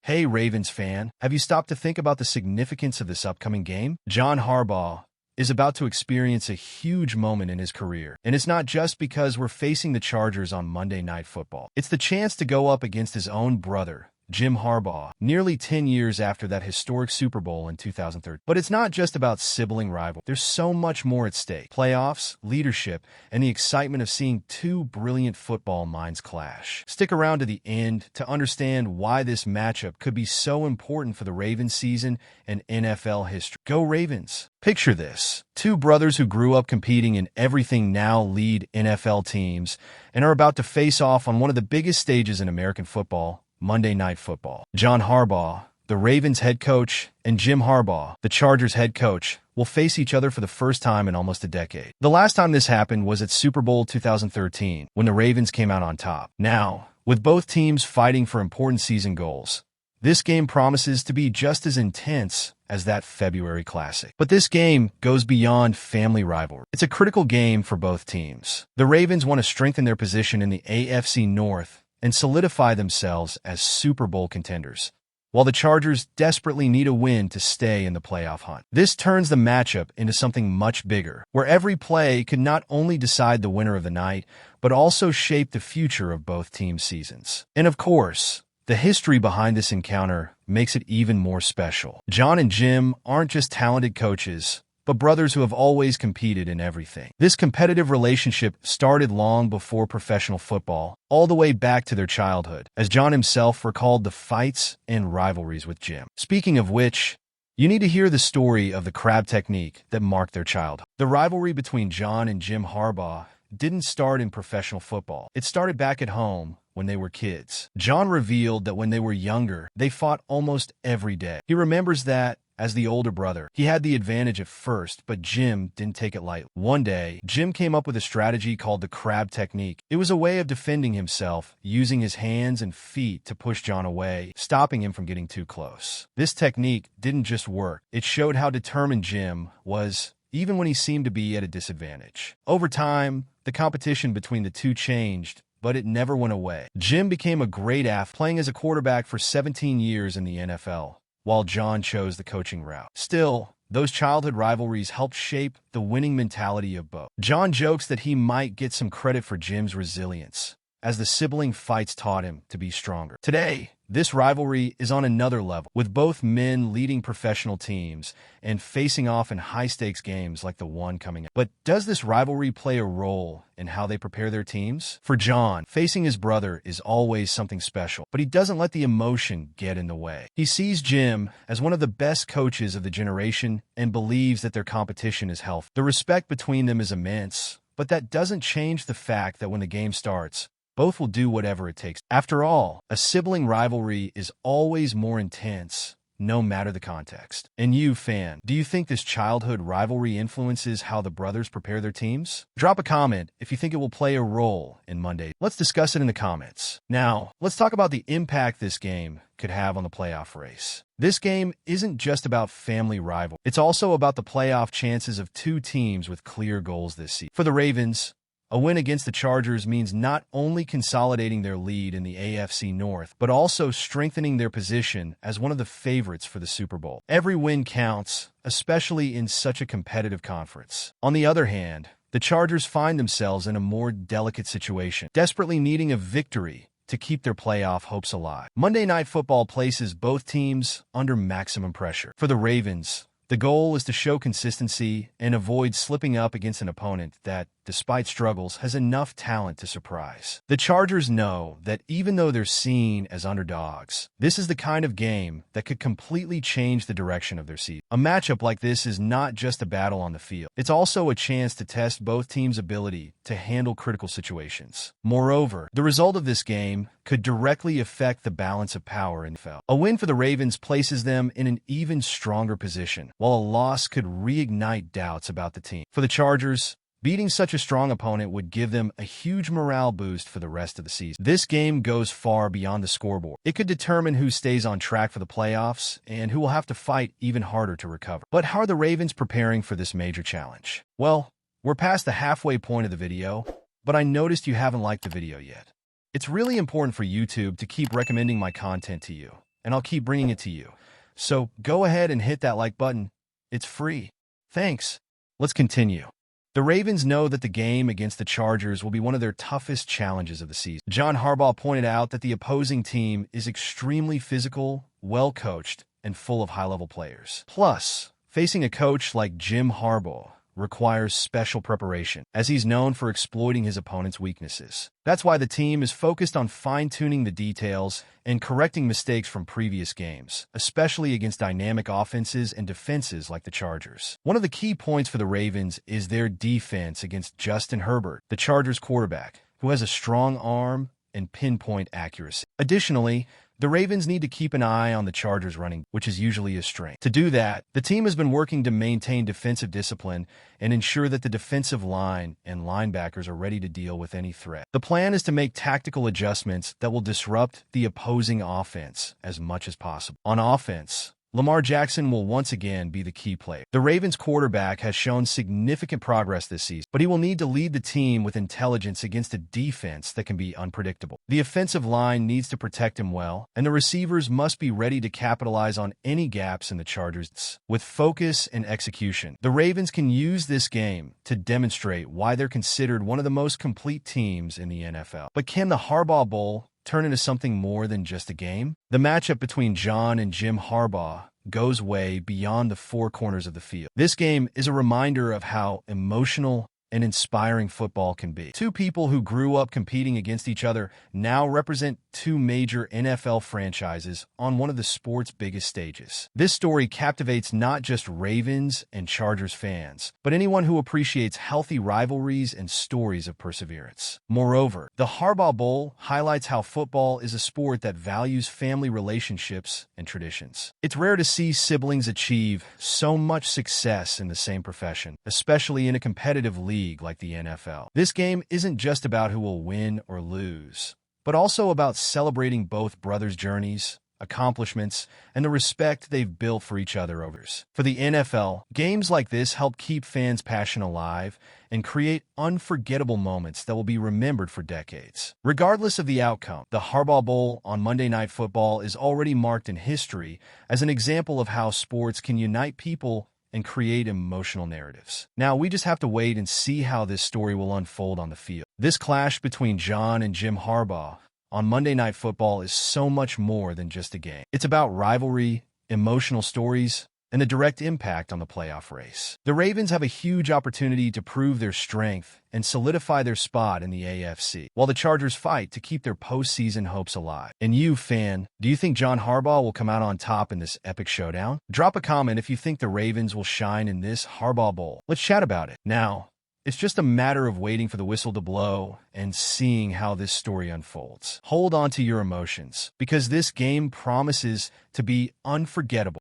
Hey Ravens fan, have you stopped to think about the significance of this upcoming game? John Harbaugh is about to experience a huge moment in his career. And it's not just because we're facing the Chargers on Monday Night Football. It's the chance to go up against his own brother, Jim Harbaugh, nearly 10 years after that historic Super Bowl in 2013. But it's not just about sibling rivalry. There's so much more at stake. Playoffs, leadership, and the excitement of seeing two brilliant football minds clash. Stick around to the end to understand why this matchup could be so important for the Ravens season and NFL history. Go Ravens! Picture this. Two brothers who grew up competing in everything now lead NFL teams and are about to face off on one of the biggest stages in American football, Monday Night Football. John Harbaugh, the Ravens head coach, and Jim Harbaugh, the Chargers head coach, will face each other for the first time in almost a decade. The last time this happened was at Super Bowl 2013, when the Ravens came out on top. Now, with both teams fighting for important season goals, this game promises to be just as intense as that February Classic. But this game goes beyond family rivalry. It's a critical game for both teams. The Ravens want to strengthen their position in the AFC North and solidify themselves as Super Bowl contenders, while the Chargers desperately need a win to stay in the playoff hunt. This turns the matchup into something much bigger, where every play could not only decide the winner of the night, but also shape the future of both teams' seasons. And of course, the history behind this encounter makes it even more special. John and Jim aren't just talented coaches, but brothers who have always competed in everything. This competitive relationship started long before professional football, all the way back to their childhood, as John himself recalled the fights and rivalries with Jim. Speaking of which, you need to hear the story of the crab technique that marked their childhood. The rivalry between John and Jim Harbaugh didn't start in professional football. It started back at home when they were kids. John revealed that when they were younger, they fought almost every day. He remembers that as the older brother, he had the advantage at first, but Jim didn't take it lightly. One day, Jim came up with a strategy called the crab technique. It was a way of defending himself, using his hands and feet to push John away, stopping him from getting too close. This technique didn't just work. It showed how determined Jim was, even when he seemed to be at a disadvantage. Over time, the competition between the two changed, but it never went away. Jim became a great athlete, playing as a quarterback for 17 years in the NFL. While John chose the coaching route. Still, those childhood rivalries helped shape the winning mentality of both. John jokes that he might get some credit for Jim's resilience, as the sibling fights taught him to be stronger. Today, this rivalry is on another level, with both men leading professional teams and facing off in high-stakes games like the one coming up. But does this rivalry play a role in how they prepare their teams? For John, facing his brother is always something special, but he doesn't let the emotion get in the way. He sees Jim as one of the best coaches of the generation and believes that their competition is healthy. The respect between them is immense, but that doesn't change the fact that when the game starts, both will do whatever it takes. After all, a sibling rivalry is always more intense, no matter the context. And you, fan, do you think this childhood rivalry influences how the brothers prepare their teams? Drop a comment if you think it will play a role in Monday. Let's discuss it in the comments. Now, let's talk about the impact this game could have on the playoff race. This game isn't just about family rivalry. It's also about the playoff chances of two teams with clear goals this season. For the Ravens, a win against the Chargers means not only consolidating their lead in the AFC North, but also strengthening their position as one of the favorites for the Super Bowl. Every win counts, especially in such a competitive conference. On the other hand, the Chargers find themselves in a more delicate situation, desperately needing a victory to keep their playoff hopes alive. Monday Night Football places both teams under maximum pressure. For the Ravens, the goal is to show consistency and avoid slipping up against an opponent that, despite struggles, has enough talent to surprise. The Chargers know that even though they're seen as underdogs, this is the kind of game that could completely change the direction of their season. A matchup like this is not just a battle on the field. It's also a chance to test both teams' ability to handle critical situations. Moreover, the result of this game could directly affect the balance of power in the NFL. A win for the Ravens places them in an even stronger position, while a loss could reignite doubts about the team. For the Chargers, beating such a strong opponent would give them a huge morale boost for the rest of the season. This game goes far beyond the scoreboard. It could determine who stays on track for the playoffs and who will have to fight even harder to recover. But how are the Ravens preparing for this major challenge? Well, we're past the halfway point of the video, but I noticed you haven't liked the video yet. It's really important for YouTube to keep recommending my content to you. and I'll keep bringing it to you. So go ahead and hit that like button. It's free. Thanks. Let's continue. The Ravens know that the game against the Chargers will be one of their toughest challenges of the season. John Harbaugh pointed out that the opposing team is extremely physical, well-coached, and full of high-level players. Plus, facing a coach like Jim Harbaugh requires special preparation, as he's known for exploiting his opponent's weaknesses. That's why the team is focused on fine-tuning the details and correcting mistakes from previous games, especially against dynamic offenses and defenses like the Chargers. One of the key points for the Ravens is their defense against Justin Herbert, the Chargers quarterback, who has a strong arm and pinpoint accuracy. Additionally, the Ravens need to keep an eye on the Chargers' running, which is usually a strength. To do that, the team has been working to maintain defensive discipline and ensure that the defensive line and linebackers are ready to deal with any threat. The plan is to make tactical adjustments that will disrupt the opposing offense as much as possible. On offense, Lamar Jackson will once again be the key player. The Ravens quarterback has shown significant progress this season, but he will need to lead the team with intelligence against a defense that can be unpredictable. The offensive line needs to protect him well, and the receivers must be ready to capitalize on any gaps in the Chargers. With focus and execution, the Ravens can use this game to demonstrate why they're considered one of the most complete teams in the NFL. But can the Harbaugh Bowl turn into something more than just a game? The matchup between John and Jim Harbaugh goes way beyond the four corners of the field. This game is a reminder of how emotional and inspiring football can be. Two people who grew up competing against each other now represent two major NFL franchises on one of the sport's biggest stages. This story captivates not just Ravens and Chargers fans, but anyone who appreciates healthy rivalries and stories of perseverance. Moreover, the Harbaugh Bowl highlights how football is a sport that values family relationships and traditions. It's rare to see siblings achieve so much success in the same profession, especially in a competitive league like the NFL. This game isn't just about who will win or lose, but also about celebrating both brothers' journeys, accomplishments, and the respect they've built for each other over years. For the NFL, games like this help keep fans' passion alive and create unforgettable moments that will be remembered for decades. Regardless of the outcome, the Harbaugh Bowl on Monday Night Football is already marked in history as an example of how sports can unite people and create emotional narratives. Now, we just have to wait and see how this story will unfold on the field. This clash between John and Jim Harbaugh on Monday Night Football is so much more than just a game. It's about rivalry, emotional stories, and a direct impact on the playoff race. The Ravens have a huge opportunity to prove their strength and solidify their spot in the AFC, while the Chargers fight to keep their postseason hopes alive. And you, fan, do you think John Harbaugh will come out on top in this epic showdown? Drop a comment if you think the Ravens will shine in this Harbaugh Bowl. Let's chat about it. Now, it's just a matter of waiting for the whistle to blow and seeing how this story unfolds. Hold on to your emotions, because this game promises to be unforgettable.